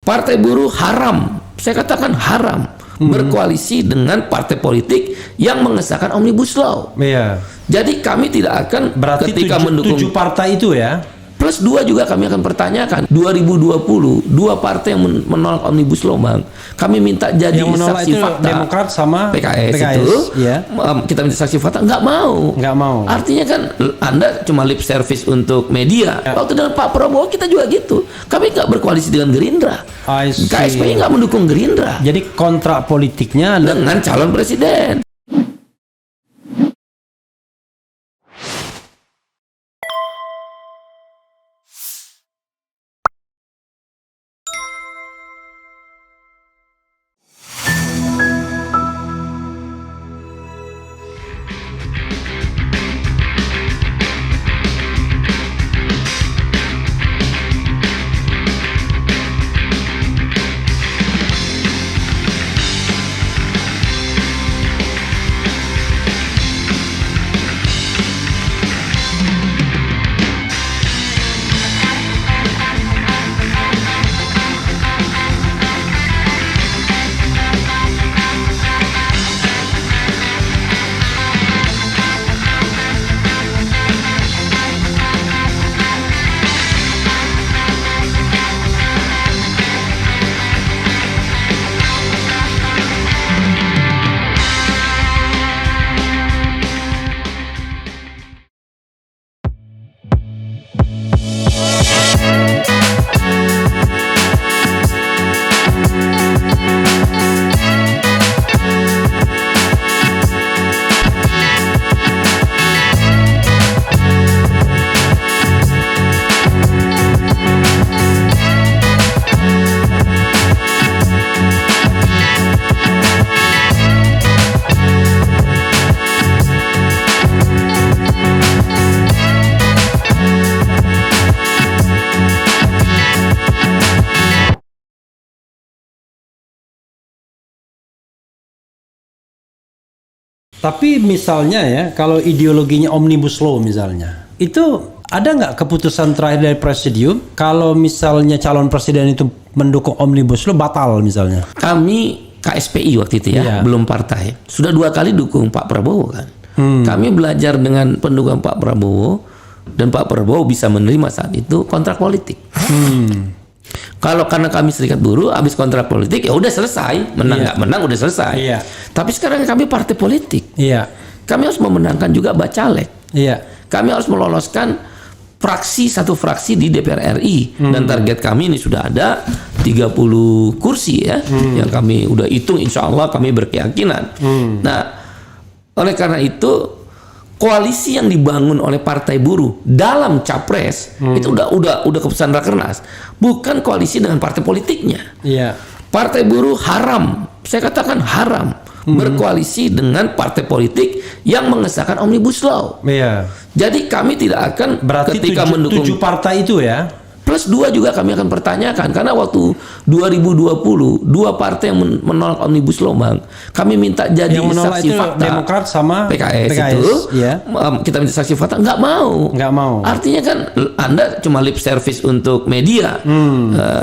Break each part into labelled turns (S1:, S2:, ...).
S1: Partai buruh haram, saya katakan haram, berkoalisi dengan partai politik yang mengesahkan Omnibus Law.
S2: Iya.
S1: Jadi kami tidak akan
S2: Berarti
S1: ketika mendukung
S2: 7 partai itu ya?
S1: Plus 2 juga kami akan pertanyakan 2020 2 partai yang menolak Omnibus Law, Bang. Kami minta jadi
S2: Yang menolak
S1: saksi
S2: itu
S1: fakta.
S2: Demokrat sama
S1: PKS itu
S2: ya.
S1: kita minta saksi fakta, nggak mau. Artinya kan Anda cuma lip service untuk media. Waktu dengan Pak Prabowo kita juga gitu. Kami nggak berkoalisi dengan Gerindra. KSPI nggak mendukung Gerindra.
S2: Jadi kontrak politiknya
S1: dengan calon presiden.
S2: Tapi misalnya ya, kalau ideologinya Omnibus Law misalnya, itu ada nggak keputusan terakhir dari Presidium kalau misalnya calon presiden itu mendukung Omnibus Law batal misalnya?
S1: Kami KSPI waktu itu ya, belum partai. Sudah 2 kali dukung Pak Prabowo kan. Kami belajar dengan pendukung Pak Prabowo dan Pak Prabowo bisa menerima saat itu kontrak politik. Kalau karena kami serikat buruh, habis kontrak politik ya udah selesai, menang nggak menang udah selesai. Tapi sekarang kami partai politik. Kami harus memenangkan juga bacalek. Kami harus meloloskan satu fraksi di DPR RI dan target kami ini sudah ada 30 kursi ya, yang kami udah hitung, insya Allah kami berkeyakinan. Nah, oleh karena itu koalisi yang dibangun oleh partai buruh dalam capres itu udah keputusan Rakernas, bukan koalisi dengan partai politiknya. Partai buruh haram, saya katakan haram, berkoalisi dengan partai politik yang mengesahkan Omnibus Law. Jadi kami tidak akan ketika mendukung
S2: 7 partai itu ya.
S1: Plus 2 juga kami akan pertanyakan karena waktu 2020 2 partai yang menolak Omnibus Law, Bang. Kami minta jadi saksi fakta.
S2: Demokrat sama
S1: PKS itu kita minta saksi fakta, nggak mau. Artinya kan Anda cuma lip service untuk media.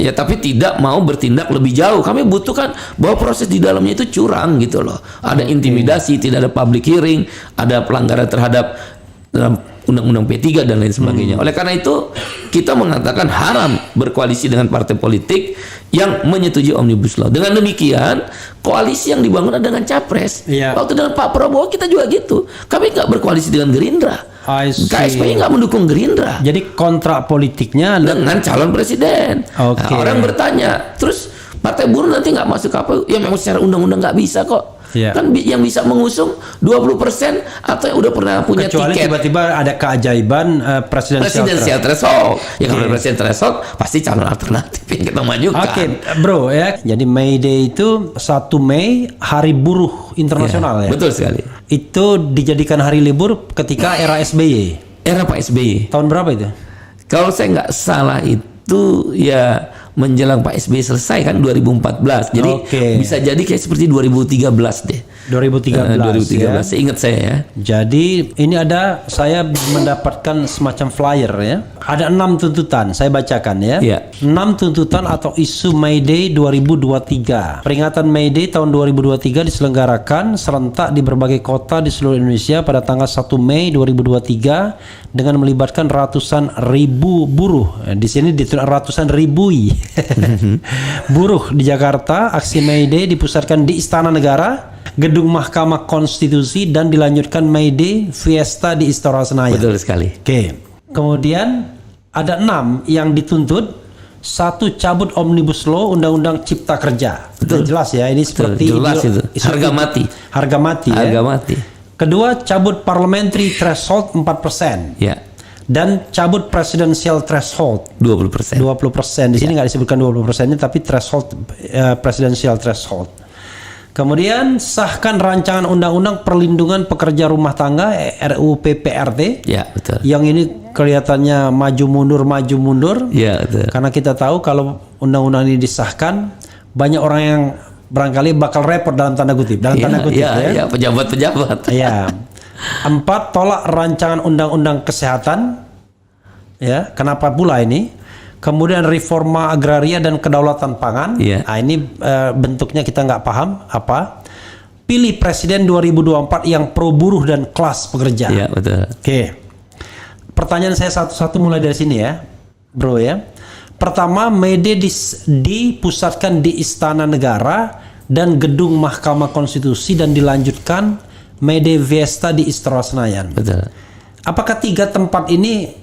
S1: Ya tapi tidak mau bertindak lebih jauh. Kami butuhkan bahwa proses di dalamnya itu curang gitu loh. Ada intimidasi, tidak ada public hearing, ada pelanggaran terhadap dalam Undang-Undang P3 dan lain sebagainya. Oleh karena itu kita mengatakan haram berkoalisi dengan partai politik yang menyetujui Omnibus Law. Dengan demikian koalisi yang dibangun adalah dengan capres. Waktu dengan Pak Prabowo kita juga gitu. Kami nggak berkoalisi dengan Gerindra. KSPI nggak mendukung Gerindra.
S2: Jadi kontrak politiknya
S1: dengan calon presiden. Nah, orang bertanya, terus partai buruh nanti nggak masuk KPU? Ya memang secara undang-undang nggak bisa kok. Kan yang bisa mengusung 20% atau yang udah pernah punya
S2: kecuali
S1: tiket.
S2: Tiba-tiba ada keajaiban presidensial threshold.
S1: Ya kalau presiden threshold pasti calon alternatif yang kita majukan.
S2: Bro ya. Jadi May Day itu 1 Mei Hari Buruh Internasional ya.
S1: Betul sekali.
S2: Itu dijadikan hari libur ketika era SBY.
S1: Era Pak SBY.
S2: Tahun berapa itu?
S1: Kalau saya nggak salah itu ya menjelang Pak SBY selesai kan 2014. Jadi bisa jadi kayak seperti 2013 deh.
S2: 2013 ya.
S1: Seingat saya ya.
S2: Jadi ini saya mendapatkan semacam flyer ya. Ada 6 tuntutan, saya bacakan ya. 6 tuntutan atau isu May Day 2023. Peringatan May Day tahun 2023 diselenggarakan serentak di berbagai kota di seluruh Indonesia pada tanggal 1 Mei 2023 dengan melibatkan ratusan ribu buruh. Di sini ditulis ratusan ribui buruh di Jakarta. Aksi May Day dipusatkan di Istana Negara, Gedung Mahkamah Konstitusi, dan dilanjutkan May Day Fiesta di Istora Senayan.
S1: Betul sekali.
S2: Kemudian ada 6 yang dituntut. 1, cabut Omnibus Law Undang-Undang Cipta Kerja. Betul. Jelas ya, ini seperti
S1: jelas itu. Harga mati.
S2: Harga mati.
S1: Harga mati.
S2: Kedua, cabut Parliamentary Threshold 4%.
S1: Ya.
S2: Dan cabut Presidential Threshold
S1: 20%.
S2: 20%. Di sini nggak disebutkan 20%-nya, tapi threshold Presidential Threshold. Kemudian sahkan rancangan undang-undang perlindungan pekerja rumah tangga RUU PPRT.
S1: Ya, betul.
S2: Yang ini kelihatannya maju mundur.
S1: Ya, betul.
S2: Karena kita tahu kalau undang-undang ini disahkan, banyak orang yang barangkali bakal repot dalam tanda kutip.
S1: Ya, pejabat-pejabat.
S2: Ya. 4, tolak rancangan undang-undang kesehatan. Ya, kenapa pula ini? Kemudian reforma agraria dan kedaulatan pangan. Nah, ini bentuknya kita nggak paham apa. Pilih presiden 2024 yang pro buruh dan kelas pekerja.
S1: Iya, betul.
S2: Pertanyaan saya satu-satu mulai dari sini ya, bro ya. Pertama, May Day dipusatkan di Istana Negara dan Gedung Mahkamah Konstitusi dan dilanjutkan May Day Fiesta di Istora Senayan.
S1: Betul.
S2: Apakah 3 tempat ini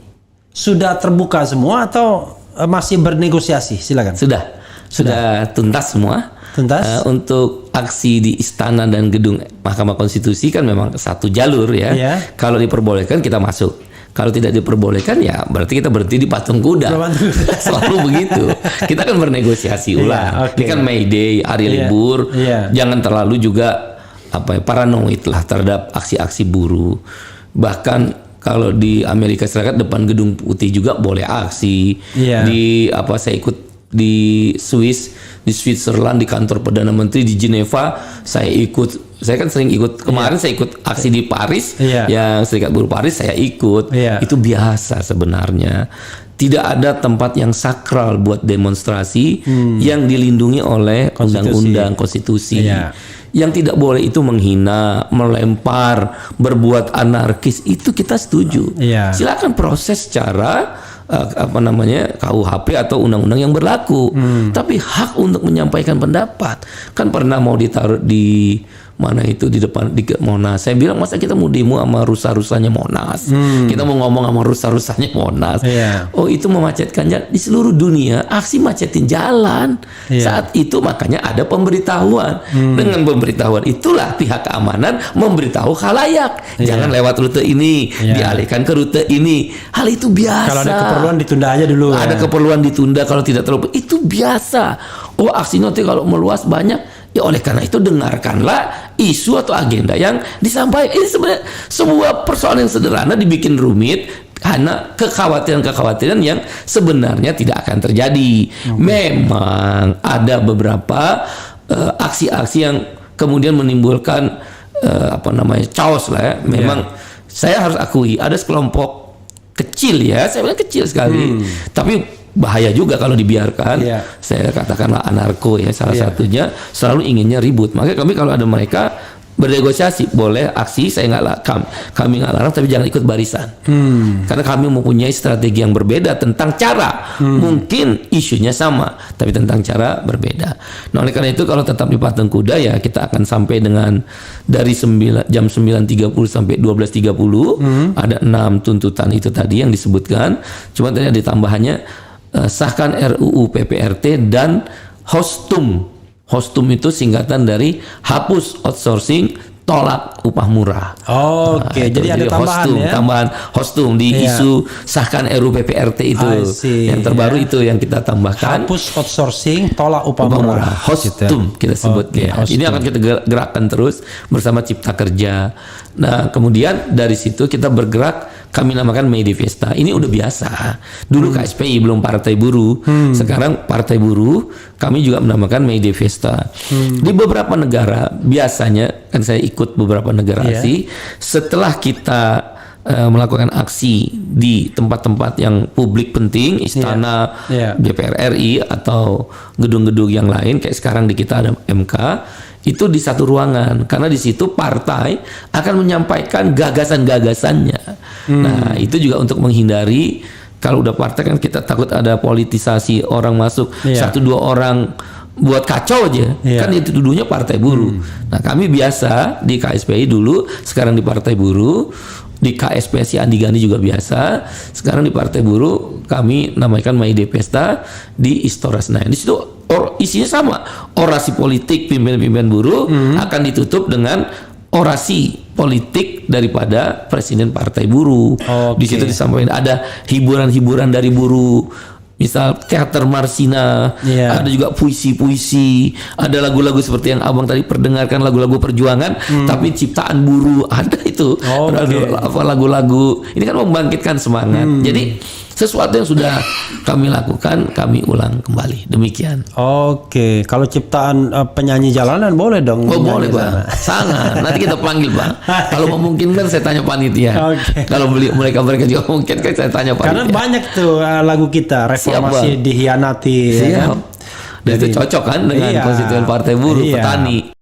S2: sudah terbuka semua atau masih bernegosiasi? Silakan.
S1: Sudah tuntas semua.
S2: Tuntas.
S1: Untuk aksi di istana dan gedung Mahkamah Konstitusi kan memang satu jalur ya. Kalau diperbolehkan kita masuk. Kalau tidak diperbolehkan ya berarti kita berhenti di patung kuda. Selalu begitu. Kita kan bernegosiasi ulang. Ini kan May Day, hari libur. Jangan terlalu juga paranoid lah terhadap aksi-aksi buruh. Bahkan kalau di Amerika Serikat depan Gedung Putih juga boleh aksi. Saya ikut di Switzerland di kantor Perdana Menteri di Geneva, saya kan sering ikut. Kemarin saya ikut aksi di Paris, yang Serikat Buruh Paris saya ikut. Itu biasa sebenarnya. Tidak ada tempat yang sakral buat demonstrasi yang dilindungi oleh undang-undang konstitusi. Yang tidak boleh itu menghina, melempar, berbuat anarkis, itu kita setuju. Silakan proses secara KUHP atau undang-undang yang berlaku. Tapi hak untuk menyampaikan pendapat kan pernah mau ditaruh di mana itu di depan di Monas. Saya bilang masa kita mau demo sama rusa-rusanya Monas. Kita mau ngomong sama rusa-rusanya Monas. Oh, itu memacetkan jalan. Di seluruh dunia aksi macetin jalan. Saat itu makanya ada pemberitahuan. Dengan pemberitahuan itulah pihak keamanan memberitahu khalayak. Jangan lewat rute ini, dialihkan ke rute ini. Hal itu biasa.
S2: Kalau ada keperluan ditunda aja dulu.
S1: Ada keperluan ditunda kalau tidak terlalu. Itu biasa. Oh, aksi nanti kalau meluas banyak. Ya oleh karena itu dengarkanlah isu atau agenda yang disampaikan. Ini sebenarnya sebuah persoalan yang sederhana dibikin rumit karena kekhawatiran-kekhawatiran yang sebenarnya tidak akan terjadi. Memang ada beberapa aksi-aksi yang kemudian menimbulkan chaos lah ya. Memang saya harus akui ada sekelompok kecil ya, saya bilang kecil sekali. Tapi bahaya juga kalau dibiarkan. Saya katakanlah anarko ya salah satunya, selalu inginnya ribut. Makanya kami kalau ada mereka bernegosiasi boleh aksi, saya kami nggak larang, tapi jangan ikut barisan. Karena kami mempunyai strategi yang berbeda tentang cara. Mungkin isunya sama, tapi tentang cara berbeda. Nah, oleh karena itu kalau tetap di patung kuda ya kita akan sampai dengan dari jam 9.30 sampai 12.30. Ada 6 tuntutan itu tadi yang disebutkan. Cuma tadi ada tambahannya, sahkan RUU PPRT dan HOSTUM. HOSTUM itu singkatan dari hapus outsourcing, tolak upah murah.
S2: Jadi ada tambahan
S1: HOSTUM, tambahan HOSTUM di isu sahkan RUU PPRT itu. Yang terbaru itu yang kita tambahkan.
S2: Hapus outsourcing, tolak upah murah.
S1: HOSTUM kita sebut ya. Ini akan kita gerakkan terus bersama Cipta Kerja. Nah, kemudian dari situ kita bergerak kami namakan May Day Fiesta. Ini udah biasa. Dulu KSPI belum Partai Buruh. Sekarang Partai Buruh, kami juga menamakan May Day Fiesta. Di beberapa negara, biasanya kan saya ikut beberapa negara Asia, setelah kita melakukan aksi di tempat-tempat yang publik penting, istana, DPR RI atau gedung-gedung yang lain, kayak sekarang di kita ada MK, itu di satu ruangan, karena di situ partai akan menyampaikan gagasan-gagasannya. Nah, itu juga untuk menghindari, kalau udah partai kan kita takut ada politisasi, orang masuk 1-2 orang buat kacau aja, kan itu tuduhnya Partai Buruh. Nah, kami biasa di KSPI dulu, sekarang di Partai Buruh, di KSPSI Andi Gani juga biasa, sekarang di Partai Buruh kami namakan May Day Fiesta di Istora Senayan. Di situ isinya sama, orasi politik pimpinan-pimpinan buruh akan ditutup dengan orasi politik daripada Presiden Partai Buruh. Di situ disampaikan ada hiburan-hiburan dari buruh. Misal teater Marsina, ada juga puisi-puisi, ada lagu-lagu seperti yang abang tadi perdengarkan, lagu-lagu perjuangan, tapi ciptaan buruh, ada itu. Lagu-lagu ini kan membangkitkan semangat. Jadi sesuatu yang sudah kami lakukan, kami ulang kembali. Demikian.
S2: Oke, kalau ciptaan penyanyi jalanan boleh dong?
S1: Oh boleh Bang, sangat. Nanti kita panggil Bang. Kalau memungkinkan saya tanya panitia. Kalau mereka juga mungkin kan saya tanya panitia.
S2: Karena banyak tuh lagu kita, reformasi dihianati.
S1: Siap. Dan itu cocok kan dengan konstituen Partai Buruh, petani.